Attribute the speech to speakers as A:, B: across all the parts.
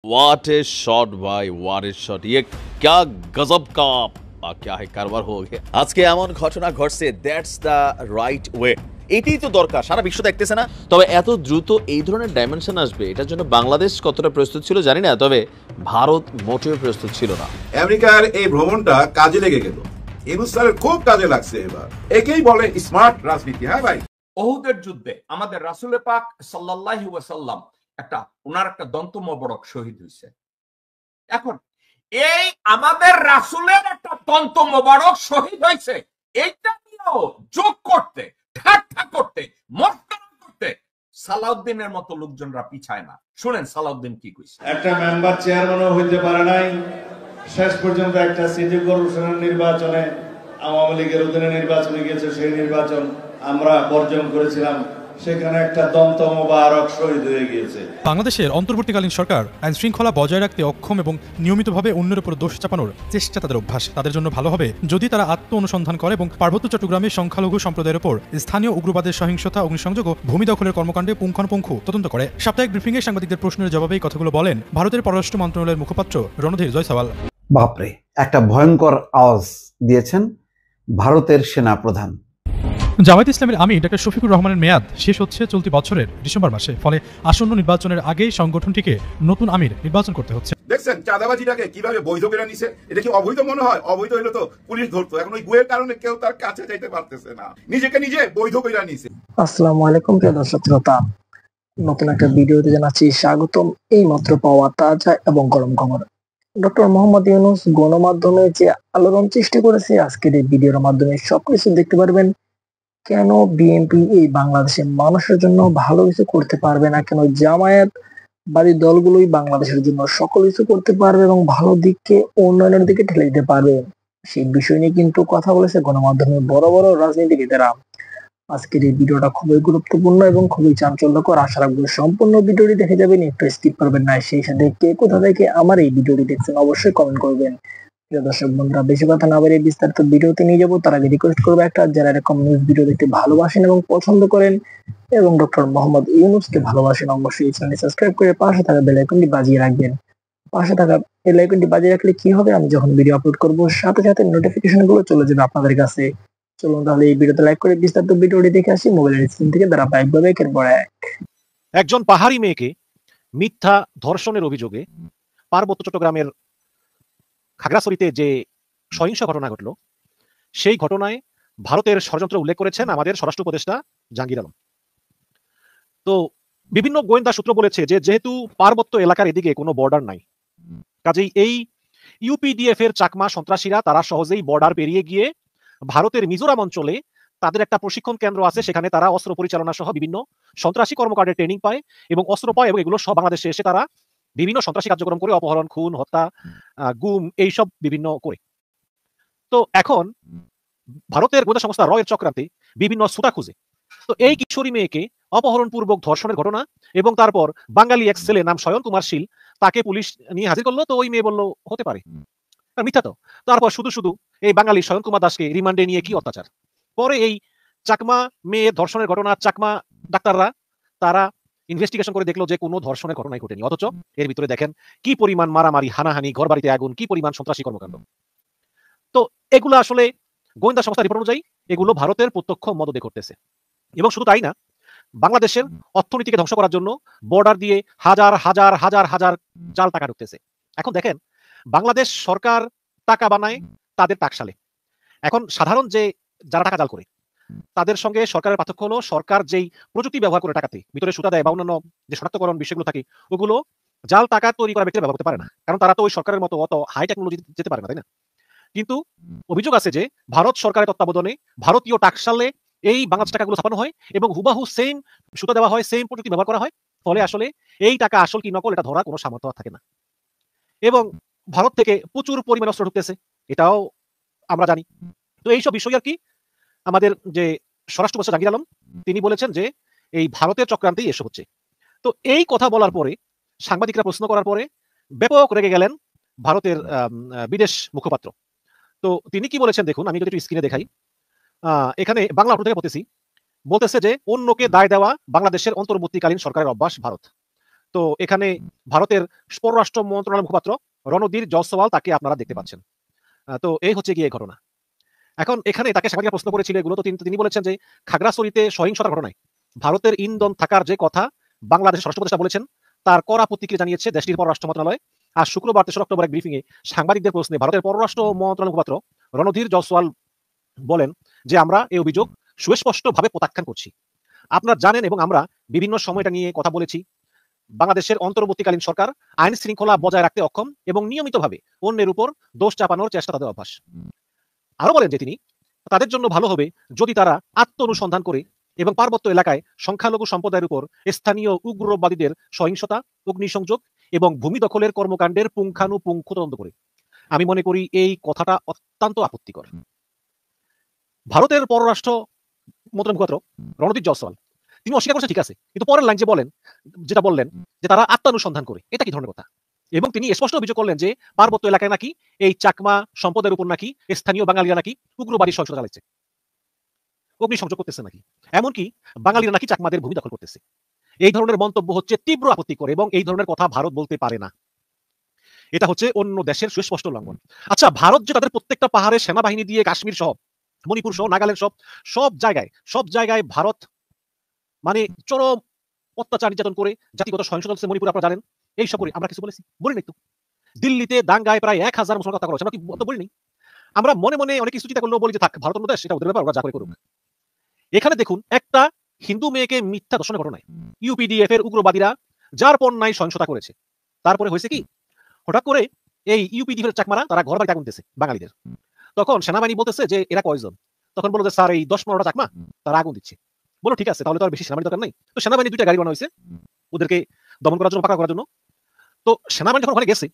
A: What A shot भाई, what A shot! ये क्या गजब का क्या है কারবার হয়ে গেছে। আজকে এমন ঘটনা ঘটছে, দ্যাটস দ্য রাইট ওয়ে। এটাই তো দরকার, সারা বিশ্ব দেখতেছে না। তবে এত দ্রুত এই ধরনের ডাইমেনশন আসবে এটার জন্য বাংলাদেশ কতটা প্রস্তুত ছিল জানি না, তবে ভারত মোটেও প্রস্তুত ছিল না।
B: আমেরিকার এই ভ্রমণটা কাজে লেগে গেল, ইউনূস স্যারের খুব কাজে লাগছে। এবার একেই বলে স্মার্ট রাজনীতি। হ্যাঁ ভাই,
C: ওহুদের যুদ্ধে আমাদের রাসূল পাক সাল্লাল্লাহু ওয়াসাল্লাম ওনার একটা দন্ত মোবারক শহীদ হয়েছে। এখন এই আমাদের রাসূলের একটা দন্ত মোবারক শহীদ হয়েছে, এইটা নিয়েও যোগ করতে, ঠাট্টা করতে, মস্করা করতে সালাউদ্দিনের মতো লোকজনরা পিছায় না। শুনেন সালাউদ্দিন কি কইছে।
D: একটা মেম্বার চেয়ারম্যানও হইতে পারে নাই, শেষ পর্যন্ত একটা সিটি কর্পোরেশনের নির্বাচনে আওয়ামী লীগের অধীনে নির্বাচনে গিয়েছে, সেই নির্বাচন আমরা বর্জন করেছিলাম, সেখানে একটা দন্ত মোবারক শহীদ হয়ে গিয়েছে।
E: বাংলাদেশের অন্তর্বর্তীকালীন সরকার আইন শৃঙ্খলা বজায় রাখতে অক্ষম এবং নিয়মিতভাবে অন্যের উপর দোষ চাপানোর চেষ্টা তাদের অভ্যাস। তাদের জন্য ভালো হবে যদি তারা আত্ম অনুসন্ধান করে এবং পার্বত্য চট্টগ্রামে সংখ্যালঘু সম্প্রদায়ের উপর স্থানীয় উগ্রবাদের সহিংসতা, অগ্নিসংযোগ ও ভূমি দখলের কর্মকাণ্ডে পুঙ্খানুপুঙ্খ তদন্ত করে। সাপ্তাহিক ব্রিফিংয়ে সাংবাদিকদের প্রশ্নের জবাবে এই কথাগুলো বলেন ভারতের পররাষ্ট্র মন্ত্রণালয়ের মুখপাত্র রণধীর জয়সওয়াল।
F: বাপরে, একটা ভয়ঙ্কর আওয়াজ দিয়েছেন ভারতের সেনা প্রধান।
E: জামায়াত ইসলামের আমির ডক্টর শফিকুর রহমানের মেয়াদ শেষ হচ্ছে চলতি বছরের ডিসেম্বর মাসে। ফলে আসন্ন নির্বাচনের আগেই সংগঠনটিকে নতুন আমির নির্বাচন করতে হচ্ছে।
B: দেখছেন চাঁদাবাজিটাকে কিভাবে বৈধ করে নিছে? এটা কি অবৈধ মনে হয়? অবৈধ হইলে তো পুলিশ ধরতো। এখন ওই গুয়ের কারণে কেউ তার কাছে যাইতে পারতেছে না, নিজেকে নিজে বৈধ করে নিছে।
G: আসসালামু আলাইকুম প্রিয় দর্শক শ্রোতা, নতুন একটা ভিডিওতে জানাচ্ছি স্বাগতম। এই মাত্র পাওয়া তাজা এবং গরম খবর। ডক্টর মোহাম্মদ ইউনূস গণমাধ্যমে যে আলোড়ন সৃষ্টি করেছে, আজকের এই ভিডিওর মাধ্যমে সবকিছু দেখতে পারবেন। কেন বিএনপি এই বাংলাদেশের মানুষের জন্য ভালো কিছু করতে পারবে না, কেন জামায়াত বাদী দলগুলোই বাংলাদেশের জন্য সকল কিছু করতে পারবে এবং ভালো দিককে উন্নয়নের দিকে ঠেলে দিতে পারবে, সেই বিষয় নিয়ে কিন্তু কথা বলেছে গণমাধ্যমে বড় বড় রাজনীতিবিদেরা। আজকের এই ভিডিওটা খুবই গুরুত্বপূর্ণ এবং খুবই চাঞ্চল্যকর। আশা রাখবো সম্পূর্ণ ভিডিওটি দেখে যাবেন, একটু স্কিপ করবেন না। সেই সাথে কে কোথা থেকে আমার এই ভিডিওটি দেখছেন অবশ্যই কমেন্ট করবেন। প্রিয় দর্শক বন্ধুরা, বেশি কথা না বাড়িয়ে বিস্তারিত ভিডিওতে নিয়ে যাবো তার আগে রিকোয়েস্ট করবো একটা, যারা এরকম নিউজ ভিডিও দেখতে ভালোবাসেন এবং পছন্দ করেন এবং ডক্টর মোহাম্মদ ইউনূসকে ভালোবাসেন, অবশ্যই এই চ্যানেলটি সাবস্ক্রাইব করে পাশে থাকা বেল আইকনটি বাজিয়ে রাখবেন। পাশে থাকা বেল আইকনটি বাজিয়ে রাখলে কি হবে, আমি যখন ভিডিও আপলোড করবো সাথে সাথে নোটিফিকেশন গুলো চলে যাবে আপনাদের কাছে। চলুন তাহলে এই ভিডিওতে লাইক করে বিস্তারিত ভিডিওটি দেখে আসি মোবাইলের স্ক্রিন থেকে ধারাবাহিকভাবে একের পর এক।
H: একজন পাহাড়ি মেয়েকে মিথ্যা ধর্ষণের অভিযোগে পার্বত্য চট্টগ্রামের খাগড়াছড়িতে যে সহিংস ঘটনা ঘটল, সেই ঘটনায় ভারতের ষড়যন্ত্র উল্লেখ করেছেন আমাদের স্বরাষ্ট্র উপদেষ্টা জাহাঙ্গীর আলম। তো বিভিন্ন গোয়েন্দা সূত্র বলেছে যে যেহেতু পার্বত্য এলাকার এদিকে কোনো বর্ডার নাই, কাজেই এই ইউপিডিএফ এর চাকমা সন্ত্রাসীরা তারা সহজেই বর্ডার পেরিয়ে গিয়ে ভারতের মিজোরাম অঞ্চলে তাদের একটা প্রশিক্ষণ কেন্দ্র আছে, সেখানে তারা অস্ত্র পরিচালনা সহ বিভিন্ন সন্ত্রাসী কর্মকাণ্ডের ট্রেনিং পায় এবং অস্ত্র পায়, এবং এগুলো সব বাংলাদেশে এসে তারা বিভিন্ন সন্ত্রাসী কার্যক্রম করে, অপহরণ, খুন, হত্যা, গুম, এইসব বিভিন্ন করে। তো এখন ভারতের গোয়েন্দা সংস্থা র এর চক্রান্তে বিভিন্ন সুতা খুঁজে তো এই কিশোরী মেয়েকে অপহরণপূর্বক ধর্ষণের ঘটনা এবং তারপর বাঙালি এক ছেলে নাম শয়ন কুমার শীল, তাকে পুলিশ নিয়ে হাজির করলো। তো ওই মেয়ে বললো হতে পারে, মিথ্যা তো। তারপর শুধু শুধু এই বাঙালি শয়ন কুমার দাসকে রিমান্ডে নিয়ে কি অত্যাচার। পরে এই চাকমা মেয়ের ধর্ষণের ঘটনা চাকমা ডাক্তাররা তারা ইনভেস্টিগেশন করে দেখলো যে কোনো ধর্ষণের ঘটনাই ঘটেনি, অথচ এর ভিতরে দেখেন কি পরিমাণ মারামারি, হানাহানি, ঘর বাড়িতে আগুন, কি পরিমাণ সন্ত্রাসী কর্মকাণ্ড। তো এগুলো আসলে গোয়েন্দা সংস্থার রিপোর্ট অনুযায়ী এগুলো ভারতের প্রত্যক্ষ মদদে করতেছে। এবং শুধু তাই না, বাংলাদেশের অর্থনীতিকে ধ্বংস করার জন্য বর্ডার দিয়ে হাজার হাজার হাজার হাজার জাল টাকা ঢুকতেছে। এখন দেখেন, বাংলাদেশ সরকার টাকা বানায় তাদের টাকশালে। এখন সাধারণ যে যারা টাকা জাল করে তাদের সঙ্গে সরকারের পার্থক্য হলো, সরকার যেই প্রযুক্তি ব্যবহার করে টাকাতে ভিতরে সুতা দেয় বা অন্যান্য যে শনাক্তকরণ বিষয়গুলো থাকে, ওগুলো জাল টাকা তৈরি করা ব্যক্তিরা ব্যবহার করতে পারে না, কারণ তারা তো ওই সরকারের মতো অত হাই টেকনোলজি যেতে পারে না, তাই না? কিন্তু অভিযোগ আছে যে ভারত সরকারের তত্ত্বাবধানে ভারতীয় টাকশালে এই বাংলাদেশ টাকাগুলো ছাপানো হয় এবং হুবাহু সেম সুতা দেওয়া হয়, সেম প্রযুক্তি ব্যবহার করা হয়। ফলে আসলে এই টাকা আসল কি নকল এটা ধরার কোনো সামর্থ্য থাকে না। এবং ভারত থেকে প্রচুর পরিমাণে অস্ত্র ঢুকতেছে, এটাও আমরা জানি। তো এইসব বিষয় আর কি আমাদের যে স্বরাষ্ট্র উপদেষ্টা জাহাঙ্গীর আলম তিনি বলেছেন যে এই ভারতের চক্রান্তেই এসব হচ্ছে। তো এই কথা বলার পরে সাংবাদিকরা প্রশ্ন করার পরে ব্যাপক রেগে গেলেন ভারতের বিদেশ মুখপাত্র। তো তিনি কি বলেছেন দেখুন, আমি যদি একটু স্ক্রিনে দেখাই। এখানে বাংলা থেকে বলতেছে যে অন্যকে দায় দেওয়া বাংলাদেশের অন্তর্বর্তীকালীন সরকারের অভ্যাস ভারত। তো এখানে ভারতের পররাষ্ট্র মন্ত্রণালয়ের মুখপাত্র রণধীর জয়সওয়াল, তাকে আপনারা দেখতে পাচ্ছেন। তো এই হচ্ছে গিয়ে ঘটনা। এখন এখানে তাকে সাংবাদিকরা প্রশ্ন করেছিল এগুলো, তো তিনি বলেছেন যে খাগড়াছড়িতে সহিংসতার ঘটনায় ভারতের ইন্ধন থাকার যে কথা বাংলাদেশের স্বরাষ্ট্র উপদেষ্টা বলেছেন, তার কড়া প্রতিক্রিয়া জানিয়েছে দেশটির পররাষ্ট্র মন্ত্রণালয়। আর শুক্রবার 3 অক্টোবর এক ব্রিফিংয়ে সাংবাদিকদের প্রশ্নে ভারতের পররাষ্ট্র মন্ত্রণালয়ের মুখপাত্র রণধীর জয়সওয়াল বলেন যে আমরা এই অভিযোগ সুস্পষ্টভাবে প্রত্যাখ্যান করছি। আপনারা জানেন এবং আমরা বিভিন্ন সময় এটা নিয়ে কথা বলেছি, বাংলাদেশের অন্তর্বর্তীকালীন সরকার আইন শৃঙ্খলা বজায় রাখতে অক্ষম এবং নিয়মিতভাবে অন্যের উপর দোষ চাপানোর চেষ্টা তাদের অভ্যাস। আরো বলেন যে তিনি, তাদের জন্য ভালো হবে যদি তারা আত্ম অনুসন্ধান করে এবং পার্বত্য এলাকায় সংখ্যালঘু সম্প্রদায়ের উপর স্থানীয় উগ্রবাদীদের সহিংসতা, অগ্নিসংযোগ এবং ভূমি দখলের কর্মকাণ্ডের পুঙ্খানুপুঙ্খ তদন্ত করে। আমি মনে করি এই কথাটা অত্যন্ত আপত্তিকর। ভারতের পররাষ্ট্র মন্ত্রণালয়ের মুখপাত্র রণধীর জয়সওয়াল তিনি অস্বীকার করছেন, ঠিক আছে, কিন্তু পরের লাইন যেটা বললেন যে তারা আত্মানুসন্ধান করে, এটা কি ধরনের কথা? এবং তিনি স্পষ্ট অভিযোগ করলেন যে পার্বত্য এলাকায় নাকি এই চাকমা সম্প্রদায়ের উপর নাকি স্থানীয় বাঙালিরা নাকি উগ্রবাদী সহিংসতা চালাচ্ছে, অগ্নিসংযোগ করতেছে নাকি, এমনকি বাঙালিরা নাকি চাকমাদের ভূমি দখল করতেছে। এই ধরনের মন্তব্য হচ্ছে তীব্র আপত্তিকর এবং এই ধরনের কথা ভারত বলতে পারে না। এটা হচ্ছে অন্য দেশের সুস্পষ্ট লঙ্ঘন। আচ্ছা, ভারত যে তাদের প্রত্যেকটা পাহাড়ে সেনাবাহিনী দিয়ে কাশ্মীর সহ, মণিপুর সহ, নাগাল্যান্ড সব জায়গায় ভারত মানে চরম অত্যাচার নির্যাতন করে জাতিগত সহিংসতা চলছে। মণিপুর আপনারা জানেন, এই সব করে আমরা কিছু বলি নাই তো। দিল্লিতে দাঙ্গায় প্রায় 1000 মুসলমান হত্যা করা হয়েছে, আমরা কি বলি নাই? আমরা মনে মনে অনেক কিছু চিন্তা করলেও বলি যে থাক, ভারত অন্য দেশ, সেটা ওদের ব্যাপার, ওরা যা করে করুক। এখানে দেখুন, একটা হিন্দু মেয়েকে মিথ্যা দর্শনের ঘটনায় ইউপিডিএফ এর উগ্রবাদীরা যার পর নাই সহিংসতা করেছে। তারপরে হয়েছে কি, হঠাৎ করে এই ইউপিডিএফ এর চাকমারা তারা ঘর বাড়িতে আগুন দিতেছে বাঙালিদের। তখন সেনাবাহিনী বলতেছে যে এরা কয়জন? তখন বললো যে স্যার এই 10-15টা চাকমা তারা আগুন দিচ্ছে। বলো ঠিক আছে, তাহলে তো আর বেশি সেনাবাহিনী দরকার নাই। তো সেনাবাহিনী 2টা গাড়ি বানানো হয়েছে ওদেরকে দমন করার জন্য, পাকা করার জন্য। তো সেনাবাহিনী যখন ওখানে গেছে,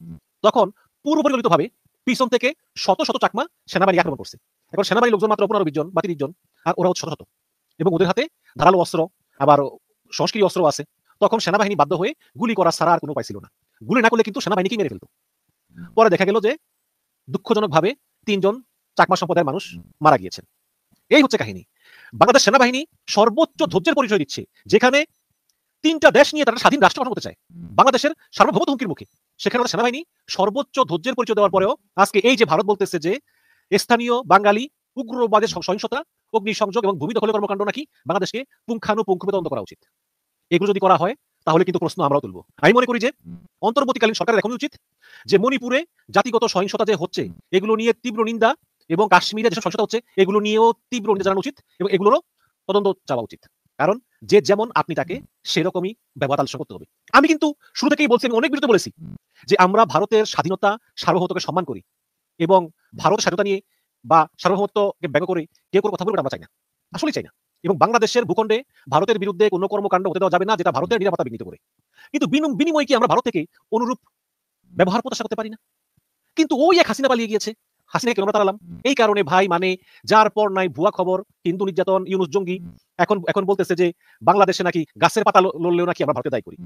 H: তখন পূর্ব পরিকল্পিতভাবে পিছন থেকে শত শত চাকমা সেনাবাহিনী আক্রমণ করছে। এখন সেনাবাহিনীর লোকজন মাত্র 15-20 জন বা 30 জন, আর ওরা হচ্ছে শত শত, এবং ওদের হাতে ধারালো অস্ত্র, আবার সংস্কৃতি অস্ত্র আছে। তখন সেনাবাহিনী বাধ্য হয়ে গুলি করা ছাড়া আর কোনো উপায় ছিল না। গুলি না করলে কিন্তু সেনাবাহিনীকে মেরে ফেলতো। পরে দেখা গেল যে দুঃখজনকভাবে 3 জন চাকমা সম্প্রদায়ের মানুষ মারা গিয়েছেন। এই হচ্ছে কাহিনী। বাংলাদেশ সেনাবাহিনী সর্বোচ্চ ধৈর্যের পরিচয় দিচ্ছে, যেখানে 3টা দেশ নিয়ে তারা স্বাধীন রাষ্ট্র গঠন করতে চায়, বাংলাদেশের সার্বভৌমত্ব হুমকির মুখে। সেখানে আমাদের সেনাবাহিনী সর্বোচ্চ ধৈর্যের পরিচয় দেওয়ার পরেও আজকে এই যে ভারত বলতেছে যে স্থানীয় বাঙালি উগ্রবাদের সহিংসতা, অগ্নিসংযোগ এবং ভূমি দখলের কর্মকাণ্ড নাকি বাংলাদেশকে পুঙ্খানুপুঙ্খভাবে তদন্ত করা উচিত। এগুলো যদি করা হয় তাহলে কিন্তু প্রশ্ন আমরাও তুলব। আমি মনে করি যে অন্তর্বর্তীকালীন সরকারের এখন উচিত যে মণিপুরে জাতিগত সহিংসতা যে হচ্ছে এগুলো নিয়ে তীব্র নিন্দা, এবং কাশ্মীরে যেসব সহিংসতা হচ্ছে এগুলো নিয়েও তীব্র নিন্দা জানানো উচিত, এবং এগুলোরও তদন্ত চাওয়া উচিত। কারণ যে যেমন আপনি তাকে সেরকমই ব্যবহার আলোচনা করতে হবে। আমি কিন্তু শুরু থেকেই বলছি, আমি অনেক বিরুদ্ধে বলেছি যে আমরা ভারতের স্বাধীনতা, সার্বভৌমত্বকে সম্মান করি, এবং ভারতের স্বাধীনতা নিয়ে বা সার্বভৌমত্বকে ব্যঙ্গ করে কেউ কোনো কথা বলবে আমরা চাই না, আসলেই চাই না। এবং বাংলাদেশের ভূখণ্ডে ভারতের বিরুদ্ধে কোনো কর্মকাণ্ড হতে দেওয়া যাবে না যেটা ভারতের নিরাপত্তা বিঘ্নিত করে। কিন্তু বিনিময়ে কি আমরা ভারত থেকে অনুরূপ ব্যবহার প্রত্যাশা করতে পারি না? কিন্তু ওই এক হাসিনা পালিয়ে গিয়েছে, হাসিনাকে কেন আমরা তাড়ালাম? এই কারণে ভাই, মানে যার পর নাই ভুয়া খবর, হিন্দু নির্যাতন, ইউনুস জঙ্গি, এখন বলতেছে যে বাংলাদেশে নাকি গাছের পাতা লড়লেও নাকি আমরা ভারতকে দায়ী করি।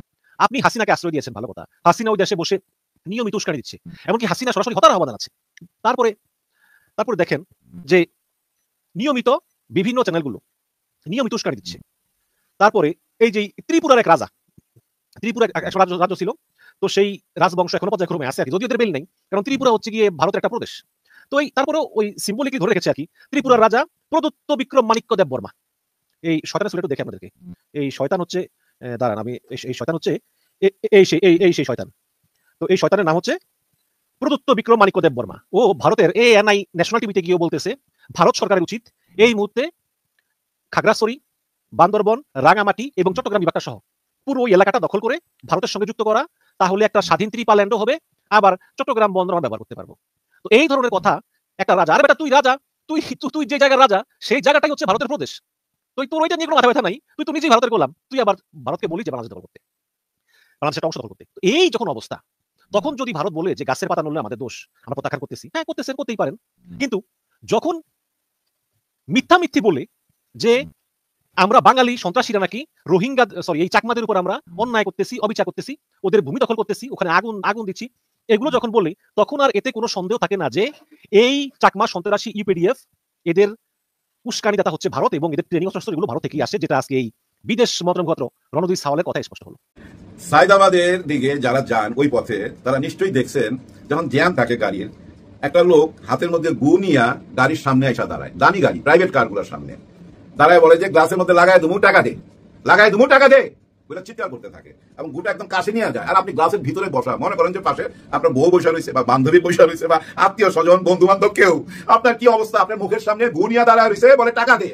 H: আপনি হাসিনাকে আশ্রয় দিয়েছেন, ভালো কথা। হাসিনা ওই দেশে বসে নিয়মিত উস্কানি দিচ্ছে, এমনকি হাসিনা সরাসরি হত্যার আহ্বান জানাচ্ছে। তারপরে দেখেন যে নিয়মিত বিভিন্ন চ্যানেলগুলো নিয়মিত উস্কানি দিচ্ছে। তারপরে এই যে ত্রিপুরার এক রাজা, ত্রিপুরা একটা রাজ্য ছিল, তো সেই রাজবংশ এখনো পর্যায়ক্রমে আছে আর কি, যদিও এদের বেল নেই, কারণ ত্রিপুরা হচ্ছে গিয়ে ভারতের একটা প্রদেশ। তো তারপরে ওই সিম্বলিকলি ধরে রেখেছে আর কি, ত্রিপুরার রাজা প্রদত্ত বিক্রম মাণিক্য দেব বর্মা। এই শয়তানের চুলে একটু দেখে আপনাদেরকে, এই শয়তান হচ্ছে, দাঁড়ান আমি, এই শয়তান হচ্ছে এই সেই শয়তান। তো এই শয়তানের নাম হচ্ছে প্রদত্ত বিক্রম মাণিক্য দেব বর্মা। ও ভারতের ANI ন্যাশনাল টিভিতে গিয়ে বলতেছে ভারত সরকারের উচিত এই মুহূর্তে খাগড়াছড়ি, বান্দরবন, রাঙামাটি এবং চট্টগ্রাম বিভাগটা সহ পুরো ওই এলাকাটা দখল করে ভারতের সঙ্গে যুক্ত করা, তাহলে একটা স্বাধীন ত্রিপাল্যান্ডও হবে, আবার চট্টগ্রাম বন্দর আমরা ব্যবহার করতে পারবো। তো এই ধরনের কথা একটা রাজা, আরে বেটা তুই রাজা, তুই যে জায়গার রাজা সেই জায়গাটাই হচ্ছে ভারতের প্রদেশ, তোর ওইটা নিয়ে কোনো মাথা ব্যথা নাই, তুই তো নিজেই ভারতের গোলাম, তুই আবার ভারতকে বলি যে বাংলাদেশ দখল করতে, বাংলাদেশের অংশ দখল করতে। এই যখন অবস্থা, তখন যদি ভারত বলে যে গাছের পাতা নড়লে আমাদের দোষ, আমরা প্রত্যাখ্যান করতেছি, হ্যাঁ করতেই পারেন। কিন্তু যখন মিথ্যা বলে যে আমরা বাঙালি সন্ত্রাসীরা নাকি রোহিঙ্গা, এই চাকমাদের উপর আমরা অন্যায় করতেছি, অবিচার করতেছি, ওদের ভূমি দখল করতেছি, ওখানে আগুন দিচ্ছি, এগুলো যখন বলি, তখন আর এতে কোনো সন্দেহ থাকে না যে এই চাকমা সন্ত্রাসী ইউপিডিএফ, এদের উস্কানিদাতা হচ্ছে ভারত, এবং এদের ট্রেনিং অস্ত্র এগুলো ভারত থেকেই আসে, যেটা আজকে এই বিদেশ মন্ত্রণালয় রণদীপ সাওয়ালের কথা স্পষ্ট হলো।
B: সাইদাবাদের দিকে যারা যান ওই পথে তারা নিশ্চয়ই দেখছেন যখন জ্যাম থাকে গাড়ির, একটা লোক হাতের মধ্যে গু নিয়া গাড়ির সামনে এসে দাঁড়ায়, দামি গাড়ি প্রাইভেট কারগুলোর সামনে দাঁড়ায়, বলে যে গ্লাসের মধ্যে লাগায় দুমু টাকা দে, লাগায় দুমু টাকা দে বলে চিৎকার করতে থাকে এবং গুটা একদম কাছে নিয়ে যায়। আর আপনি গ্লাসের ভিতরে বসা, মনে করেন যে পাশে আপনার বউ বসা রয়েছে বা বান্ধবী বসা রয়েছে বা আত্মীয় স্বজন বন্ধু বান্ধব কেউ, আপনার কি অবস্থা? আপনার মুখের সামনে গু নিয়ে দাঁড়ায় রয়েছে, বলে টাকা দে।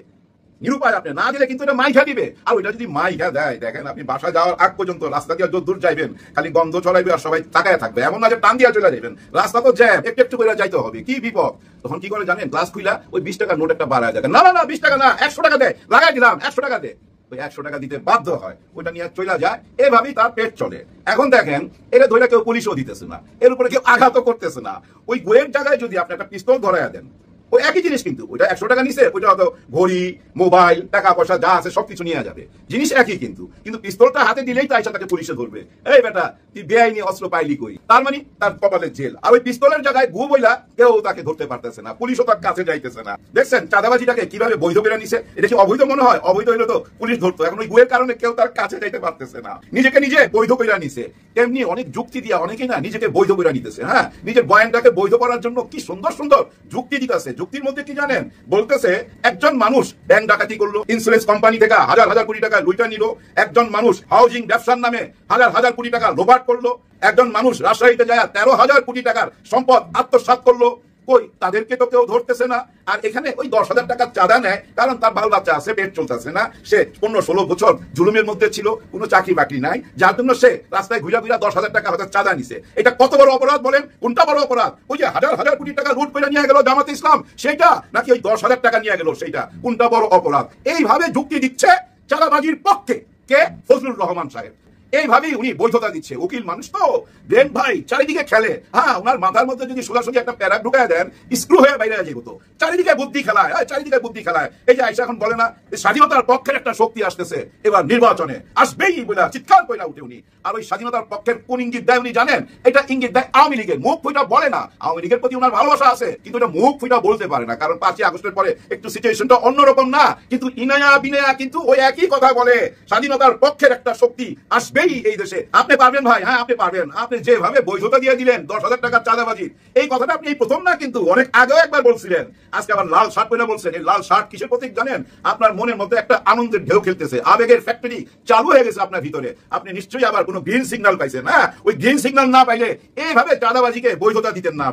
B: নিরুপায়, আপনি না দিলে কিন্তু এটা মাইখা দিবে। আর ওইটা যদি মাইখা দেয়, দেখেন আপনি বাসা যাওয়ার আগ পর্যন্ত রাস্তা দিয়ে যত দূর যাইবেন খালি গন্ধ ছড়াইবে আর সবাই তাকায় থাকবে। এমন না যে টান দিয়ে চলে যাবেন, রাস্তা তো জ্যাম, একটু একটু করে যাইতে হবে, কি বিপদ। তখন কি করে জানেন? গ্লাস খুইলা ওই 20 টাকার নোট একটা বাড়ায় দেখেন, না না না 20 টাকা না 100 টাকা দে, লাগাই দিলাম 100 টাকা দে। ওই 100 টাকা দিতে বাধ্য হয়, ওইটা নিয়ে চলে যায়, এভাবেই তার পেট চলে। এখন দেখেন এটা ধরে কেউ পুলিশও দিতেছে না, এর উপরে কেউ আঘাতও করতেছে না। ওই গোয়ের জায়গায় যদি আপনি একটা পিস্তল ধরাইয়া দেন, ওই একই জিনিস, কিন্তু ওইটা 100 টাকা নিছে, ওইটা হয়তো ঘড়ি মোবাইল টাকা পয়সা যা আছে সবকিছু নিয়ে যাবে, জিনিস একই। কিন্তু পিস্তলটা হাতে দিলেই তো আইসা তাকে পুলিশে ধরবে, এই বেটা তুই বেআইনি অস্ত্র পাইলি কই, তার মানে তার কপালে জেল। আর ওই পিস্তলের জায়গায় গু বইলা কেউ তাকে ধরতে পারতেছে না, পুলিশও তার কাছে যাইতেছে না। দেখছেন চাঁদাবাজিটাকে কিভাবে বৈধ করে নিছে? এটা কি অবৈধ মনে হয়? অবৈধ হইলে তো পুলিশ ধরতো, এখন ওই গুয়ের কারণে কেউ তার কাছে যাইতে পারতেছে না, নিজেকে নিজে বৈধ করে নিছে। তেমনি অনেক যুক্তি দিয়া অনেকেই না নিজেকে বৈধ করে নিতেছে। হ্যাঁ, নিজের বয়ানটাকে বৈধ করার জন্য কি সুন্দর সুন্দর যুক্তি দিতেছে। যুক্তির মধ্যে কি জানেন? বলতেছে একজন মানুষ ব্যাংক ডাকাতি করলো, ইন্স্যুরেন্স কোম্পানি থেকে হাজার হাজার কোটি টাকা লুইটা নিল, একজন মানুষ হাউজিং ব্যবসার নামে হাজার হাজার কোটি টাকা লোপাট করলো, একজন মানুষ রাজশাহীতে যায় 13,000 কোটি টাকার সম্পদ আত্মসাৎ করলো। কই তাদেরকে তো কেউ ধরতেছে না। আর এখানে ওই 10,000 টাকা চাঁদা নেয় কারণ তার বাল বাচ্চা আছে, পেট চলতেছে না, সে 15-16 বছর জুলুমের মধ্যে ছিল, কোনো চাকরি বাকরি নাই, যার জন্য সে রাস্তায় ঘুরা ঘুরা 10,000 টাকা হয়তো চাঁদা নিছে। এটা কত বড় অপরাধ বলেন? কোনটা বড় অপরাধ? ওই যে হাজার হাজার কোটি টাকা লুট করে নিয়ে গেল জামাতে ইসলাম, সেটা নাকি ওই 10,000 টাকা নিয়ে গেল সেইটা? কোনটা বড় অপরাধ? এইভাবে যুক্তি দিচ্ছে চাঁদাবাজির পক্ষে কে? ফজলুর রহমান সাহেব। এইভাবেই উনি বৈধতা দিচ্ছে। উকিল মানুষ তো, ব্রেন ভাই চারিদিকে খেলে। হ্যাঁ, ওনার মাথার মধ্যে যদি সোজাসুজি একটা প্যারা ঢুকায় দেন, স্ক্রু হয়ে বাইরে যাবে তো। চারিদিকে বুদ্ধি খেলায়, চারিদিকে বুদ্ধি খেলায়। এই যে আয়সা এখন বলে না স্বাধীনতার পক্ষের একটা শক্তি আসতেছে, এবার নির্বাচনে আসবেই বলে চিৎকার কইরা উঠে উনি। আর ওই স্বাধীনতার পক্ষের কোন ইঙ্গিত দেয় উনি জানেন? এটা ইঙ্গিত দেয় আওয়ামী লীগের। মুখ ফুইটা বলে না, আওয়ামী লীগের প্রতি ওনার ভালোবাসা আছে, কিন্তু এটা মুখ ফুইটা বলতে পারে না, কারণ 5ই আগস্টের পরে একটু সিচুয়েশনটা অন্যরকম না। কিন্তু ইনায়া বিনায়া কিন্তু ওই একই কথা বলে, স্বাধীনতার পক্ষের একটা শক্তি আসবেই এই দেশে। আপনি পারবেন ভাই, হ্যাঁ আপনি পারবেন। আপনি যেভাবে বৈধতা দিয়ে দিলেন 10,000 টাকার চাঁদাবাজি, এই কথাটা আপনি এই প্রথম না, কিন্তু অনেক আগেও একবার বলছিলেন। আজকে আবার লাল শার্ট পরে বলছেন। এই লাল শার্ট কিসের প্রতীক জানেন? আপনার মনের মধ্যে একটা আনন্দের ঢেউ খেলতেছে, আবেগের ফ্যাক্টরি চালু হয়ে গেছে আপনার ভিতরে। আপনি নিশ্চয়ই আবার কোনো গ্রিন সিগন্যাল পাইছেন। হ্যাঁ, ওই গ্রিন সিগন্যাল না পাইলে এইভাবে চাঁদাবাজিকে বৈধতা দিতেন না।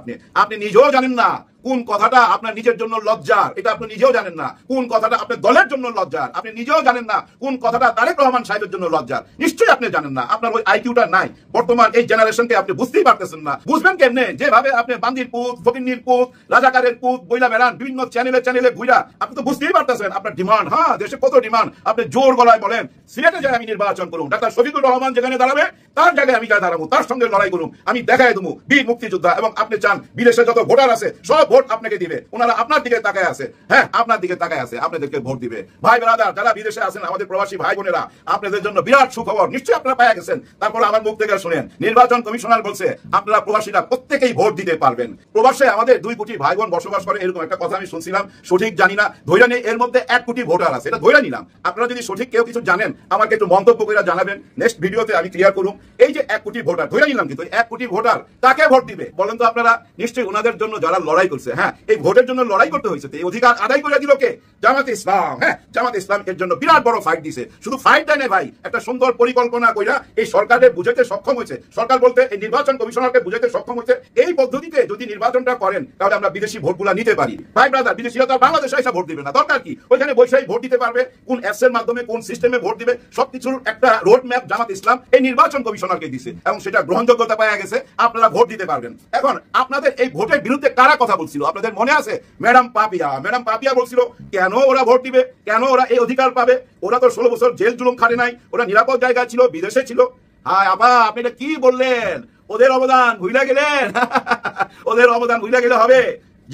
B: আপনি নিজেও জানেন না কোন কথাটা আপনার নিজের জন্য লজ্জার, এটা আপনি নিজেও জানেন না। কোন কথাটা আপনার দলের জন্য লজ্জার, আপনি নিজেও জানেন না। কোন কথাটা তারেক রহমান সাহেবের জন্য লজ্জার, নিশ্চয়ই আপনি জানেন না। আপনার ওই আইকিউটা নাই। বর্তমান এই জেনারেশনকে আপনি বুঝতেই পারতেছেন না। বুঝবেন কেমনে? যেভাবে আপনি বান্দির পুত, ফকিন্নির পুত, রাজাকারের পুত বইলা বেড়ান বিভিন্ন চ্যানেলে ঘুরা, আপনি তো বুঝতেই পারতেছেন আপনার ডিমান্ড। হ্যাঁ, দেশে কত ডিমান্ড। আপনি জোর গলায় বলেন সিলেটে যাই আমি নির্বাচন করুন, ডাক্তার শফিকুর রহমান যেখানে দাঁড়াবে তার জায়গায় আমি দাঁড়াবো, তার সঙ্গে লড়াই করুন, আমি দেখাই দেবো বীর মুক্তিযোদ্ধা। এবং আপনি চান বিদেশে যত ভোটার আছে সব ভোট আপনাকে দিবে, ওনারা আপনার দিকে তাকায় আছে। হ্যাঁ, আপনার দিকে তাকায় আছে, আপনাদেরকে ভোট দিবে। ভাই ব্রাদার যারা বিদেশে আছেন, আমাদের প্রবাসী ভাই বোনেরা, আপনাদের জন্য বিরাট সুখবর নিশ্চয়ই আপনারা পাওয়া গেছেন। তারপর আমার মুখ থেকে শুনেন, নির্বাচন কমিশনার বলছে আপনারা প্রবাসীরা প্রত্যেকেই ভোট দিতে পারবেন। প্রবাসে আমাদের 2 কোটি ভাই বোন বসবাস করে, এরকম একটা কথা আমি শুনছিলাম, সঠিক জানি না, ধৈর্য নেই। এর মধ্যে 1 কোটি ভোটার আছে, এটা ধৈর্য নিলাম। আপনারা যদি সঠিক কেউ কিছু জানেন আমাকে একটু মন্তব্য করে জানাবেন, নেক্সট ভিডিওতে আমি ক্লিয়ার করুন। এই যে 1 কোটি ভোটার ধৈর্য নিলাম, কিন্তু 1 কোটি ভোটার তাকে ভোট দিবে বলেন তো আপনারা? নিশ্চয়ই ওনাদের জন্য যারা লড়াই করছে। হ্যাঁ, এই ভোটের জন্য লড়াই করতে হয়েছে, এই অধিকার আদায় করে দিল কে? জামাতে ইসলাম। হ্যাঁ, জামাতে ইসলাম এর জন্য বিরাট বড় ফাইট দিছে। শুধু ফাইট দেয় না ভাই, একটা সুন্দর পরিকল্পনা কইরা এই সরকারের বুঝাতে সক্ষম হয়েছে। সরকার বলতে এই নির্বাচন কমিশনারকে বুঝাতে সক্ষম হয়েছে, এই পদ্ধতিতে যদি নির্বাচনটা করেন তাহলে আমরা বিদেশি ভোটগুলা নিতে পারি। ভাই ব্রাদার, বিদেশিরা তো বাংলাদেশে এসে ভোট দিবে না, দরকার কি? ওইখানে বৈশাখী ভোট দিতে পারবে, কোন অ্যাপস এর মাধ্যমে কোন সিস্টেমে ভোট দিবে, সবকিছুর একটা রোড ম্যাপ জামাত ইসলাম এই নির্বাচন কমিশনারকে দিছে এবং সেটা গ্রহণযোগ্যতা পাওয়া গেছে। আপনারা ভোট দিতে পারবেন। এখন আপনাদের এই ভোটের বিরুদ্ধে কারা কথা বলছিল আপনাদের মনে আছে? ম্যাডাম পাপিয়া বলছিল কেন ওরা ভোট দিবে, কেন ওরা এই অধিকার পাবে? ওরা তো 16 বছর জেল জুলুম খাটে নাই, ওরা নিরাপদ জায়গায় ছিল, বিদেশে ছিল। হায় আপা, আপনি এটা কি বললেন? ওদের অবদান ভুলে গেলেন? ওদের অবদান ভুলে গেলে হবে?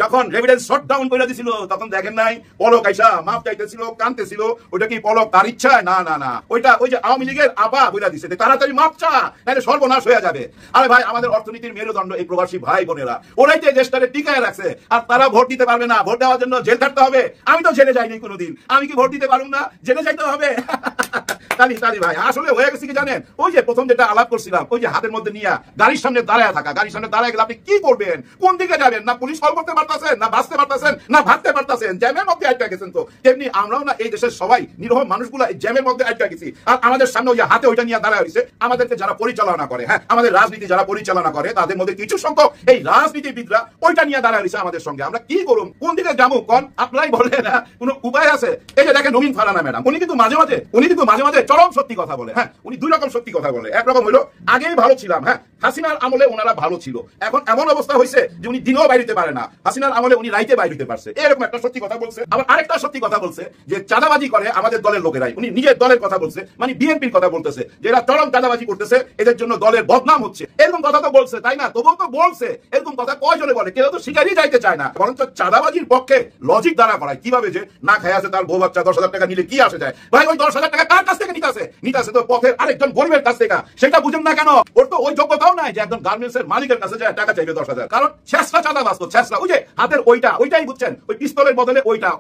B: যখন এভিডেন্স শট ডাউন করে দিছিল তখন দেখেন নাই পলক আইসা মাপ চাইতেছিল, কাঁদতেছিল। ওইটা কি পলক তার ইচ্ছায়? না না না, ওইটা ওই যে আওয়ামী লীগের আপা বইলা দিছে তাড়াতাড়ি মাপ চা, নাহলে সর্বনাশ হয়ে যাবে। আরে ভাই, আমাদের অর্থনীতির মেরুদণ্ড এই প্রবাসী ভাই বোনেরা, ওরাই তো দেশটারে টিকায় রাখছে, আর তারা ভোট দিতে পারবে না। ভোট দেওয়ার জন্য জেল খাটতে হবে। আমি তো জেলে যাইনি কোনোদিন, আমি কি ভোট দিতে পারবো না? জেলে যাইতে হবে। তালি তালি ভাই, আসলে হয়ে গেছে কি জানেন, ওই যে প্রথম যেটা আলাপ করছিলাম, ওই যে হাতের মধ্যে নিয়ে গাড়ির সামনে দাঁড়ায় থাকা, গাড়ির সামনে দাঁড়ায় গেলে আপনি কি করবেন, কোন দিকে যাবেন? না পুলিশ কল করতে পারতেছেন, না বাঁচতে পারতেছেন, না ভাগতে পারতেছেন, জ্যামের মধ্যে আটকা গেছেন। তো তেমনি আমরাও না এই দেশের সবাই নিরহ মানুষগুলো এই জ্যামের মধ্যে আটকা গেছি। আর আমাদের সামনে ওই যে হাতে ওইটা নিয়ে দাঁড়ায় হয়েছে, আমাদেরকে যারা পরিচালনা করে, হ্যাঁ আমাদের রাজনীতি যারা পরিচালনা করে, তাদের মধ্যে কিছু সংখ্যক এই রাজনীতিবিদরা ওইটা নিয়ে দাঁড়ায় হয়েছে আমাদের সঙ্গে। আমরা কি করুম, কোন দিকে যাবো কোন? আপনারাই বলেন, না কোনো উপায় আছে? এই যে দেখেন নবীন ফারানা ম্যাডাম, উনি কিন্তু মাঝে মাঝে চরম সত্যি কথা বলে। হ্যাঁ, উনি দুই রকম সত্যি কথা বলে। একরকম হইলো আগেই ভালো ছিলাম, হ্যাঁ হাসিনার আমলে ওনারা ভালো ছিল, এখন এমন অবস্থা হয়েছে যে উনি দিনেও বাইরে পারে না, হাসিনার আমলে উনি রাইতে বাইরে পারছে, এরকম একটা সত্যি কথা বলছে। আবার আরেকটা সত্যি কথা বলছে যে চাঁদাবাজি করে আমাদের দলের লোকেরাই। উনি নিজের দলের কথা বলছে, মানে বিএনপির কথা বলতেছে, যেটা চরম চাঁদাবাজি করতেছে, এদের জন্য দলের বদনাম হচ্ছে, এরকম কথা তো বলছে, তাই না? তবুও তো বলছে। এরকম কথা কয়জনে বলে? কেউ তো শিকারই যাইতে চায় না, বরঞ্চ চাঁদাবাজির পক্ষে লজিক দাঁড়া করায়। কিভাবে যে না খায় আছে তার বউ বাচ্চা 10,000 টাকা নিলে কি আসে যায়? ভাই ওই 10,000 টাকা কার কাছ থেকে নিতেছে তো পথের আরেকজন গরিবের কাছ থেকে। সেটা বুঝেন না কেন? ওর তো ওই যোগ্যতাও নাই যে একজন গার্মেন্টস এর মালিকের কাছে যায় টাকা চাইবে 10,000। কারণ ছেসরা চাঁদাবাজ তো ছেসরা, ওই যে হাতের ওইটাই বুঝছেন, ওই পিস্তলের বদলে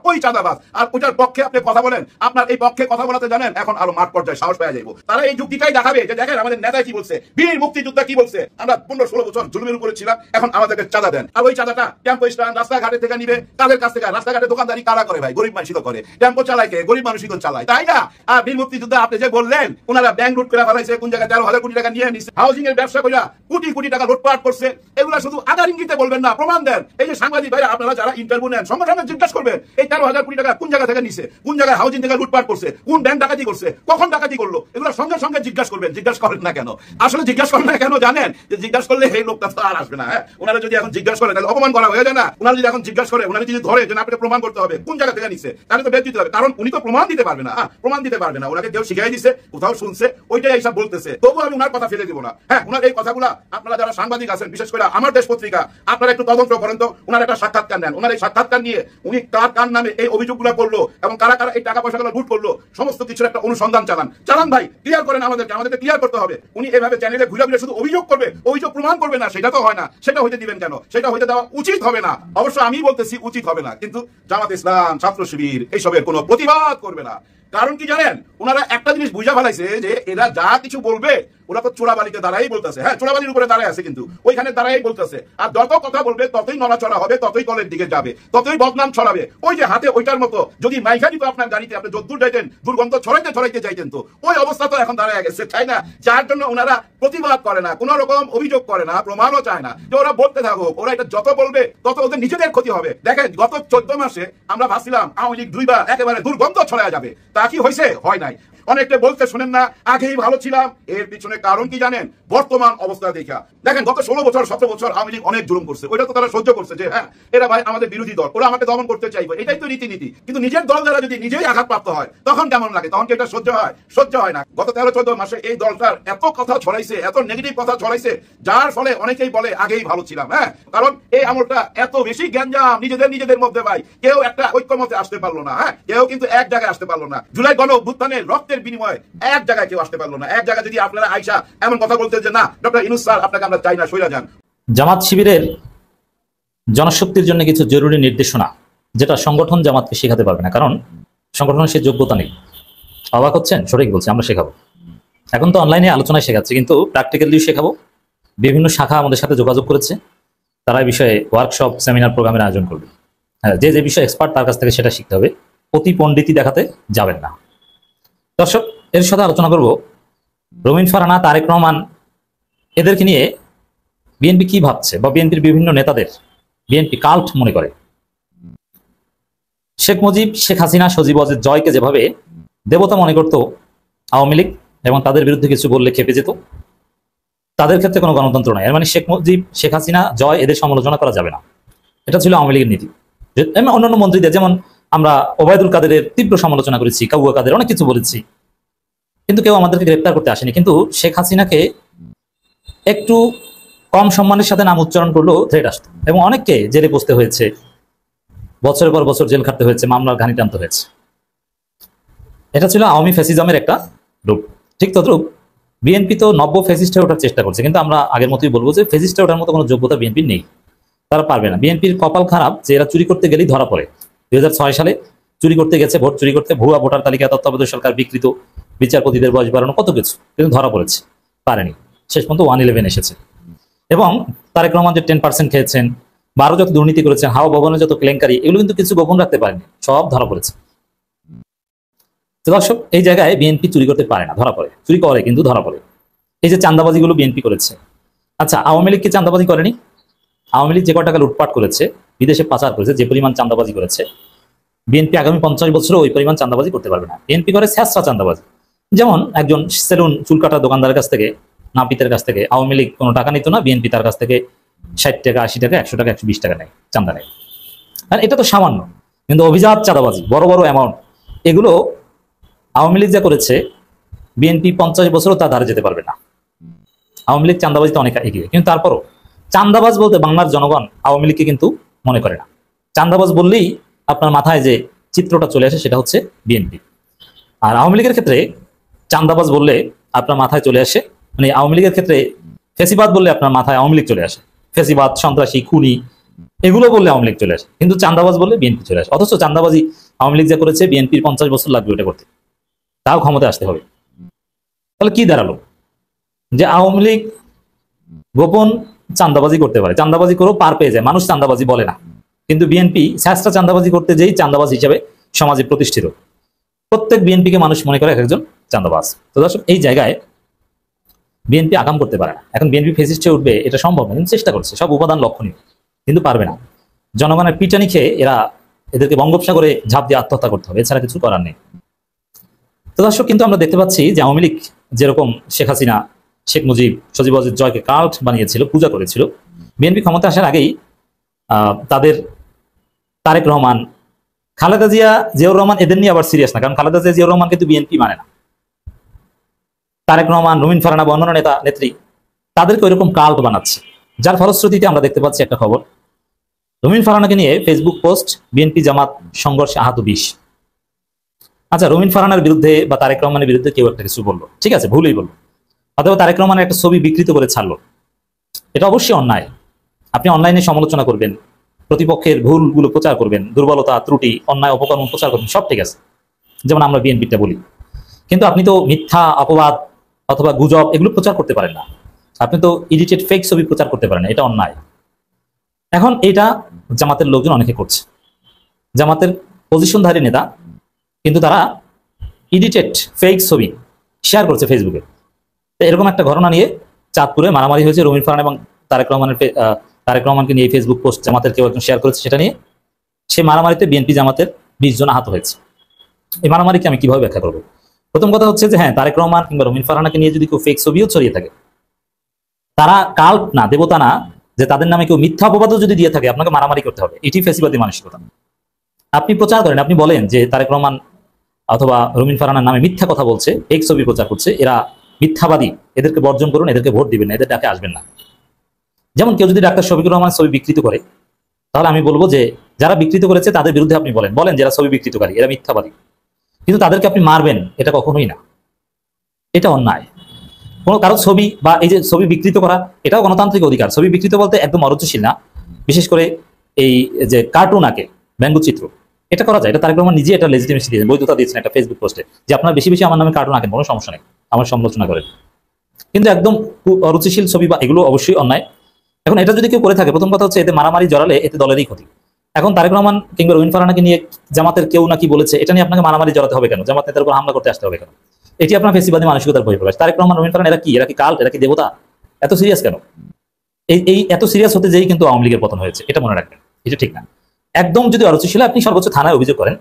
B: ওই চাঁদাবাজ। আর ওইটার পক্ষে আপনি কথা বলেন, আপনার এই পক্ষে কথা বলাতে জানেন এখন আরো মাঠ পর্যায়ে সাহস পেয়ে যাবো। তারা এই যুক্তিটাই দেখাবে যে দেখেন আমাদের নেতা কি বলছে, বীর মুক্তিযোদ্ধা কি বলছে, আমরা 15-16 বছর জুলুমের উপরে ছিলাম, এখন আমাদেরকে চাঁদা দেন। আর ওই চাঁদাটা টেম্পো স্ট্যান্ড রাস্তাঘাটে থেকে নিবে, কাদের কাছ থেকে? রাস্তাঘাটে দোকানদারি কারা করে ভাই? গরিব মানুষই তো করে। টেম্পো চালায় কে? গরিব মানুষই তো চালায়, তাই না? আর বীর মুক্তিযোদ্ধা আপনি যে বললেন ওনারা ব্যাংক লুট করে ফেলাইছে, কোন জায়গায় 13,000 কোটি টাকা নিয়ে নিচ্ছে, হাউজিং এর ব্যবসা কইরা কোটি কোটি টাকা লুটপাট করছে। এগুলা শুধু আধার ইঙ্গিতে বলবেন না, প্রমাণ দেন। এই যে সাংবাদিক ভাইরা আপনারা যারা ইন্টারভিউ নেন, সঙ্গে সঙ্গে জিজ্ঞাসা করবেন এই 13,000 কোটি টাকা কোন জায়গা থেকে নিছে, কোন জায়গায় হাউজিং থেকে লুটপাট করছে, কোন ব্যাংক ডাকাতি করছে, কখন ডাকাতি করলো, এগুলো সঙ্গে সঙ্গে জিজ্ঞাসা করবেন। জিজ্ঞাসা করেন না কেন? আসলে জিজ্ঞাসা করেন না কেন জানেন? যে জিজ্ঞাসা করলে এই লোকটা তো আর আসবে না। হ্যাঁ, ওনারা যদি এখন জিজ্ঞাসা করেন তাহলে অপমান করা হয়ে যায় না? ওনারা যদি এখন জিজ্ঞাসা করে, ওনারা যদি ধরে যে আপনাকে প্রমাণ করতে হবে কোন জায়গা থেকে নিছে, তাহলে তো বের দিতে হবে। কারণ উনি তো প্রমাণ দিতে পারবে না, প্রমাণ দিতে পারবে না। ওনাকে কেউ শিখাই দিছে, কোথাও শুনছে, ওইটাই এইসব বলতেছে। তবু আমি ওনার কথা ফেলে দিব না। হ্যাঁ, ওনার এই কথাগুলা আপনারা যারা সাংবাদিক আছেন, বিশেষ করে আমার দেশ পত্রিকা, আপনারা একটু তদন্ত করেন তো। ওনার একটা সাক্ষাৎকার নেন, ওনার এই সাক্ষাৎকার নিয়ে উনি কার নামে এই অভিযোগগুলো করলো এবং কারা কারা এই টাকা পয়সাগুলো লুট করলো, সমস্ত কিছুর একটা অনুসন্ধান চালান ভাই, ক্লিয়ার করেন আমাদেরকে ক্লিয়ার করতে হবে। উনি এভাবে চ্যানেলে ঘুরে ঘুরে শুধু অভিযোগ করবে, অভিযোগ প্রমাণ করবে না, সেটা তো হয় না। সেটা হইতে দিবেন কেন? সেটা হইতে দেওয়া উচিত হবে না। অবশ্য আমি বলতেছি উচিত হবে না, কিন্তু জামাত ইসলাম, ছাত্র শিবির এইসবের কোনো প্রতিবাদ করবে না। কারণ কি জানেন, ওনারা একটা জিনিস বুঝা ফেলাইছে যে এরা যা কিছু বলবে ওরা তো চোরাবালিতে দাঁড়াই বলতেছে। হ্যাঁ, চোরাবালির উপরে দাঁড়ায় আছে, কিন্তু ওইখানে দাঁড়াই বলতেছে। আর যত কথা বলবে ততই নড়াচড়া হবে, ততই তলের দিকে যাবে, ততই বদনাম ছড়াবে। ওই যে হাতে ওইটার মতো যদি মাইকা দিত আপনার গাড়িতে, আপনি যদ্দূর যাইতেন দুর্গন্ধ ছড়াইতে যাইতেন, তো ওই অবস্থা তো এখন দাঁড়ায় গেছে, তাই না? যার জন্য ওনারা প্রতিবাদ করে না, কোন রকম অভিযোগ করে না, প্রমাণও চায় না। যে ওরা বলতে থাকুক, ওরা এটা যত বলবে তত ওদের নিজেদের ক্ষতি হবে। দেখেন গত 14 মাসে আমরা ভাবছিলাম আওয়ামী লীগ 2 বার একেবারে দুর্গন্ধ ছড়ায় যাবে, তা কি হয়েছে? হয় নাই। অনেকটা বলতে শোনেন না আগেই ভালো ছিলাম, এর পিছনে কারণ কি জানেন? বর্তমান অবস্থা দেখা দেখেন, গত 16 বছর 17 বছর আওয়ামী লীগ অনেক জুলুম করছে, ওইটা তো তারা সহ্য করছে যে হ্যাঁ এরা ভাই আমাদের বিরোধী দল, ওরা আমাকে দমন করতে চাইবে, এটাই তো রীতিনীতি। কিন্তু নিজের দল যারা যদি নিজেই আঘাতপ্রাপ্ত হয় তখন কেমন লাগে? তখন কি এটা সহ্য হয়? সহ্য হয় না। গত 13-14 মাসে এই দলটার এত কথা ছড়াইছে, এত নেগেটিভ কথা ছড়াইছে, যার ফলে অনেকেই বলে আগেই ভালো ছিলাম। হ্যাঁ, কারণ এই আমলটা এত বেশি গ্যাঞ্জাম নিজেদের মধ্যে, ভাই কেউ একটা ঐক্যমতে আসতে পারলো না। হ্যাঁ, কেউ কিন্তু এক জায়গায় আসতে পারলো না। জুলাই গণ অভ্যুত্থানের রক্তের বিনিময়ে এক জায়গায় কেউ আসতে পারলো না। এক জায়গায় যদি আপনারা আইসা এমন কথা বলতে যে না ডক্টর ইউনূস স্যার আপনাকে আমরা চাই না, সইরা যান।
I: জামাত শিবিরের জনশক্তির জন্য কিছু জরুরি নির্দেশনা, যেটা সংগঠন জামাতকে শেখাতে পারবে না, কারণ সংগঠনের সে যোগ্যতা নেই। অবাক হচ্ছেন? সঠিক বলছি, আমরা শেখাবো। এখন তো অনলাইনে আলোচনায় শেখাচ্ছি, কিন্তু প্র্যাকটিক্যালি শেখাবো। বিভিন্ন শাখা আমাদের সাথে যোগাযোগ করেছে, তারা এই বিষয়ে ওয়ার্কশপ, সেমিনার, প্রোগ্রামের আয়োজন করবে। হ্যাঁ, যে যে বিষয়ে এক্সপার্ট তার কাছ থেকে সেটা শিখতে হবে, অতি পণ্ডিতি দেখাতে যাবেন না। দর্শক, এর সাথে আলোচনা করব রবিন ফারানা, তারেক রহমান, এদেরকে নিয়ে বিএনপি কি ভাবছে, বা বিএনপির বিভিন্ন নেতাদের বিএনপি কাল্ট মনে করে। শেখ মুজিব, শেখ হাসিনা, সজীব ওয়াজেদ জয়কে যেভাবে দেবতা মনে করত আওয়ামী লীগ, এবং তাদের বিরুদ্ধে কিছু বললে খেপে যেত, তাদের ক্ষেত্রে কোনো গণতন্ত্র নাই। এর মানে শেখ মুজিব, শেখ হাসিনা, জয় এদের সমালোচনা করা যাবে না, এটা ছিল আওয়ামী লীগের নীতি। অন্যান্য মন্ত্রীদের, যেমন আমরা ওবায়দুল কাদেরের তীব্র সমালোচনা করেছি, কাউয়া কাদের, অনেক কিছু বলেছি, কিন্তু কেউ আমাদেরকে গ্রেপ্তার করতে আসেনি। কিন্তু শেখ হাসিনাকে একটু কম সম্মানের সাথে নাম উচ্চারণ করলেও থ্রেট আসতো, এবং অনেককে জেলে বসতে হয়েছে, বছরের পর বছর জেল খাটতে হয়েছে, মামলার ঘানি টানতে হয়েছে। এটা ছিল আওয়ামী ফ্যাসিজমের একটা রূপ। ঠিক তদ্রূপ বিএনপি তো নব্য ফ্যাসিস্টে ওঠার চেষ্টা করছে, কিন্তু আমরা আগের মতোই বলবো যে ফ্যাসিস্টে ওঠার মতো কোনো যোগ্যতা বিএনপির নেই, তারা পারবে না। বিএনপির কপাল খারাপ যে এরা চুরি করতে গেলেই ধরা পড়ে। 2006 সালে চুরি করতে গেছে, ভোট চুরি করতে, ভুয়া ভোটার তালিকা, তত্ত্বাবধায়ক সরকার বিকৃত, বিচারপতিদের বয়স বাড়ানো, কত কিছু, কিন্তু ধরা পড়েছে, পারেনি। শেষ পর্যন্ত 111 এসেছে। এবং তারেক রহমান যে 10% খেয়েছেন, 12 যত দুর্নীতি করেছেন, হাওয়া ভবনের যত কেলেঙ্কারি, এগুলো কিন্তু কিছু গোপন রাখতে পারেনি, সব ধরা পড়েছে। তো দর্শক, এই জায়গায় বিএনপি চুরি করতে পারে না, ধরা পড়ে। চুরি করে কিন্তু ধরা পড়ে। এই যে চাঁদাবাজিগুলো বিএনপি করেছে, আচ্ছা আওয়ামী লীগ কি চাঁদাবাজি করেনি? আওয়ামী লীগ যে কয় টাকা লুটপাট করেছে, বিদেশে পাচার করেছে, যে পরিমাণ চাঁদাবাজি করেছে, বিএনপি আগামী 50 বছরও ওই পরিমাণ চাঁদাবাজি করতে পারবে না। বিএনপি করে স্যাঁচড়া চাঁদাবাজি। যেমন একজন সেলুন চুল কাটার দোকানদারের কাছ থেকে, নাপিতের কাছ থেকে আওয়ামী লীগ কোনো টাকা নিত না, বিএনপি তার কাছ থেকে 60 টাকা, 80 টাকা, 100 টাকা, 120 টাকা নেয়, চাঁদা নেয়। আর এটা তো সামান্য, কিন্তু অভিজাত চাঁদাবাজি, বড় বড় অ্যামাউন্ট, এগুলো আওয়ামী লীগ যা করেছে বিএনপি 50 বছরও তা ধারে যেতে পারবে না। আওয়ামী লীগ চাঁদাবাজিতে অনেক এগিয়ে, কিন্তু তারপরও চাঁদাবাজ বলতে বাংলার জনগণ আওয়ামী লীগকে কিন্তু মনে করে না। চাঁদাবাজ বললেই আপনার মাথায় যে চিত্রটা চলে আসে সেটা হচ্ছে বিএনপি। আর আওয়ামী লীগের ক্ষেত্রে চাঁদাবাজ বললে আপনার মাথায় চলে আসে, মানে আওয়ামী লীগের ক্ষেত্রে ফেসিবাদ বললে আপনার মাথায় আওয়ামী লীগ চলে আসে। ফেসিবাদ, সন্ত্রাসী, খুনি, এগুলো বললে আওয়ামী লীগ চলে আসে, কিন্তু চাঁদাবাজ বললে বিএনপি চলে আসে। অথচ চাঁদাবাজি আওয়ামী লীগ যা করেছে বিএনপির 50 বছর লাগবে ওটা করতে, তাও ক্ষমতায় আসতে হবে। তাহলে কি দাঁড়ালো? যে আওয়ামী লীগ গোপন চাঁদাবাজি করতে পারে, চাঁদাবাজি করেও পার পেয়ে যায়, মানুষ চাঁদাবাজি বলে না। কিন্তু বিএনপি স্যাঁচড়া চাঁদাবাজি করতে যেই চাঁদাবাজ হিসেবে সমাজে প্রতিষ্ঠিত, প্রত্যেক বিএনপিকে মানুষ মনে করে একজন চাঁদাবাজ। তো দর্শক, এই জায়গায় বিএনপি আকাম করতে পারে না। এখন বিএনপি ফেসিস্টে উঠবে এটা সম্ভব না, কিন্তু চেষ্টা করছে, সব উপাদান লক্ষণীয়, কিন্তু পারবে না। জনগণের পিটানি খেয়ে এদেরকে বঙ্গোপসাগরে ঝাঁপ দিয়ে আত্মহত্যা করতে হবে, এছাড়া কিছু করার নেই। তো দর্শক, কিন্তু আমরা দেখতে পাচ্ছি যে আওয়ামী লীগ যেরকম শেখ হাসিনা, শেখ মুজিব, সজীব ওয়াজেদ জয়কে কাল্ট বানিয়েছিল, পূজা করেছিল, বিএনপি ক্ষমতা আসার আগেই তাদের তারেক রহমান, খালেদা জিয়া, জিয়াউর রহমান এদের নিয়ে আবার সিরিয়াস না, কারণ খালেদা জিয়া, জিয়াউর রহমান কিন্তু বিএনপি মানে না। তারেক রহমান, রুমিন ফারহানা বা অন্যান্য নেতা নেত্রী তাদেরকে ওইরকম কাল্ট বানাচ্ছে, যার ফলশ্রুতিতে আমরা দেখতে পাচ্ছি একটা খবর, রুমিন ফারহানাকে নিয়ে ফেসবুক পোস্ট, বিএনপি জামাত সংঘর্ষে আহত 20। আচ্ছা, রুমিন ফারহানার বিরুদ্ধে বা তারেক রহমানের বিরুদ্ধে কেউ একটা কিছু বললো, ঠিক আছে, ভুলই বললো, অথবা তারেক রহমানের একটা ছবি বিকৃত করে ছাড়লো, এটা অবশ্যই অন্যায়। আপনি অনলাইনে সমালোচনা করবেন, প্রতিপক্ষের ভুলগুলো প্রচার করবেন, দুর্বলতা, ত্রুটি, অন্যায়, অপকর্ম প্রচার করবেন, সব ঠিক আছে, যেমন আমরা বিএনপিটা বলি। কিন্তু আপনি তো মিথ্যা, অপবাদ অথবা গুজব এগুলো প্রচার করতে পারেন না। আপনি তো এডিটেড ফেক ছবি প্রচার করতে পারেন না, এটা অন্যায়। এখন এটা জামাতের লোকজন অনেকে করছে, জামাতের পজিশনধারী নেতা, কিন্তু তারা এডিটেড ফেক ছবি শেয়ার করছে ফেসবুকে। তো এরকম একটা ঘটনা নিয়ে চাঁদপুরে মারামারি হয়েছে রুমিন ফারহান এবং তারেক রহমানকে নিয়ে ফেসবুক পোস্ট জামাতের কেউ একজন শেয়ার করেছে, সেটা নিয়ে সেই মারামারিতে বিএনপি জামাতের 20 জন আহত হয়েছে। এই মারামারিকে আমি কিভাবে ব্যাখ্যা করবো? প্রথম কথা হচ্ছে যে হ্যাঁ, তারেক রহমান কিংবা রুমিন ফারহানাকে নিয়ে যদি কেউ ফেক ছবিও ছড়িয়ে থাকে, তারা কাল্ট না, দেবতা না, যে তাদের নামে কেউ মিথ্যা অপবাদও যদি দিয়ে থাকে আপনাকে মারামারি করতে হবে, এটি ফেসিবাদী মানসিকতা। আপনি প্রচার করেন, আপনি বলেন যে তারেক রহমান অথবা রুমিন ফারহানার নামে মিথ্যা কথা বলছে, ফেক ছবি প্রচার করছে, এরা মিথ্যাবাদী, এদেরকে বর্জন করুন, এদেরকে ভোট দিবেন না, এদের ডাকে আসবেন না। যেমন কেউ যদি ডাক্তার শফিকুর রহমানের ছবি বিকৃত করে, তাহলে আমি বলবো যে যারা বিকৃত করেছে তাদের বিরুদ্ধে আপনি বলেন যারা ছবি বিকৃতকারী, এরা মিথ্যাবাদী, কিন্তু তাদেরকে আপনি মারবেন, এটা কখনোই না, এটা অন্যায়। কোনো কারো ছবি বা এই যে ছবি বিকৃত করা, এটাও গণতান্ত্রিক অধিকার। ছবি বিকৃত বলতে একদম অরুচিশীল না, বিশেষ করে এই যে কার্টুন আঁকে, ব্যঙ্গচিত্র, এটা করা যায়, এটা তারেক রহমান নিজে এটা লেজিটিমেসি দিয়েছেন, বৈধতা দিয়েছেন একটা ফেসবুক পোস্টে, যে আপনার বেশি বেশি আমার নামে কার্টুন আঁকেন, কোনো সমস্যা নেই, আমার সমালোচনা করেন, কিন্তু একদম অরুচিশীল ছবি বা এগুলো অবশ্যই অন্যায়। এখন এটা যদি কেউ করে থাকে, প্রথম কথা হচ্ছে এতে মারামারি জড়ালে এতে দলেরই ক্ষতি। এখন তারেক রহমান কিংবা রুমিন ফারহানাকে নিয়ে জামাতের কেউ নাকি বলেছে, এটা নিয়ে আপনাকে মারামারি জড়াতে হবে কেন? জামাত নেতার উপর হামলা করতে আসতে হবে কেন? এটি আপনার ফেসিবাদী মানসিকতার বহিঃপ্রকাশ। তারেক রহমান, রুমিন ফারহান এরা কি কাল্ট, এরা কি দেবতা? এত সিরিয়াস কেন? এই এত সিরিয়াস হতে যেই কিন্তু আওয়ামী লীগের পতন হয়েছে, এটা মনে রাখবেন, এটা ঠিক না। একদম যদি অরুচিশীল, আপনি সর্বোচ্চ থানায় অভিযোগ করেন,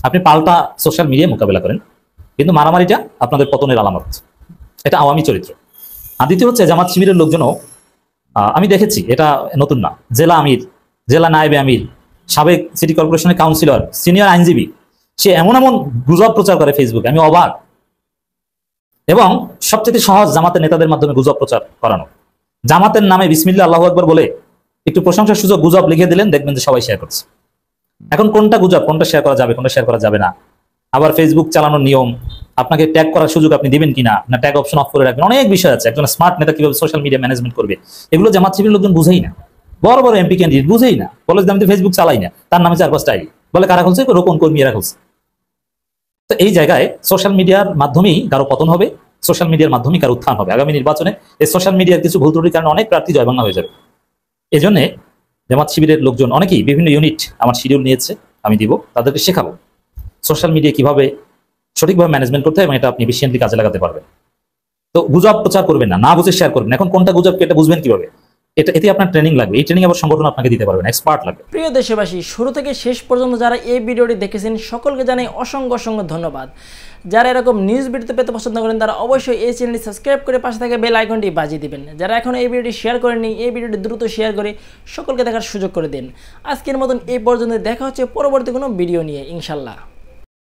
I: আপনি পাল্টা সোশ্যাল মিডিয়ায় মোকাবেলা করেন, কিন্তু মারামারিটা আপনাদের পতনের আলামত, এটা আওয়ামী চরিত্র। আর দ্বিতীয় হচ্ছে জামাত শিবিরের লোকজনও, আমি দেখেছি, এটা নতুন না, জেলা আমির, জেলা নায়েবে আমির, সাবেক সিটি কর্পোরেশনের কাউন্সিলর, সিনিয়র আইনজীবী, সে এমন এমন গুজব প্রচার করে ফেসবুকে, আমি অবাক। এবং সবচেয়ে সহজ জামাতের নেতাদের মাধ্যমে গুজব প্রচার করানো, জামাতের নামে বিসমিল্লাহ আল্লাহু আকবার বলে একটু প্রশংসার সুযোগ গুজব লিখে দিলেন, দেখবেন যে সবাই শেয়ার করছে। এখন কোনটা গুজব, কোনটা শেয়ার করা যাবে, কোনটা শেয়ার করা যাবে না, আবার ফেসবুক চালানোর নিয়ম, আপনাকে ট্যাগ করার সুযোগ আপনি দিবেন কিনা, না ট্যাগ অপশন অফ করে রাখবেন, অনেক বিষয় আছে। একজন স্মার্ট নেতা কিভাবে সোশ্যাল মিডিয়া ম্যানেজমেন্ট করবে, এগুলো জামাত শিবিরের লোকজন বুঝেই না। বড় বড় এমপি ক্যান্ডিডেট বুঝেই না, বলে যে আমি তো ফেসবুক চালাই না, তার নামে 4-5টা আইডি, বলে কারা খুলছে, রোপণ কর্মীরা খুলছে। তো এই জায়গায় সোশ্যাল মিডিয়ার মাধ্যমেই কারো পতন হবে, সোশ্যাল মিডিয়ার মাধ্যমেই কারো উত্থান হবে। আগামী নির্বাচনে এই সোশ্যাল মিডিয়ার কিছু ভুল ত্রুটির কারণে অনেক প্রার্থী জয়বাংলা হয়ে যাবে। এই জন্য জামাত শিবিরের লোকজন অনেকেই বিভিন্ন ইউনিট আমার শিডিউল নিয়েছে, আমি দিব, তাদেরকে শেখাবো সোশ্যাল মিডিয়া কিভাবে সঠিকভাবে ম্যানেজমেন্ট করতে হয় এবং এটা আপনি এফিশিয়েন্টলি কাজে লাগাতে পারবেন। তো গুজব প্রচার করবেন না, না বুঝে শেয়ার করবেন। এখন কোনটা গুজব এটা বুঝবেন কিভাবে, এতে আপনার ট্রেনিং লাগবে, এই ট্রেনিং আবার সংগঠন আপনাকে দিতে পারবেন, এক্সপার্ট লাগবে।
G: প্রিয় দেশবাসী, শুরু থেকে শেষ পর্যন্ত যারা এই ভিডিওটি দেখেছেন সকলকে জানাই অসংখ্য অসংখ্য ধন্যবাদ। যারা এরকম নিউজ ভিডিও পেতে পছন্দ করেন তারা অবশ্যই এই চ্যানেলটি সাবস্ক্রাইব করে পাশে থাকা বেল আইকনটি বাজিয়ে দিবেন। যারা এখন এই ভিডিওটি শেয়ার করেননি, এই ভিডিওটি দ্রুত শেয়ার করে সকলকে দেখার সুযোগ করে দিন। আজকের মতন এই পর্যন্ত, দেখা হচ্ছে পরবর্তী কোনো ভিডিও নিয়ে ইনশাল্লাহ।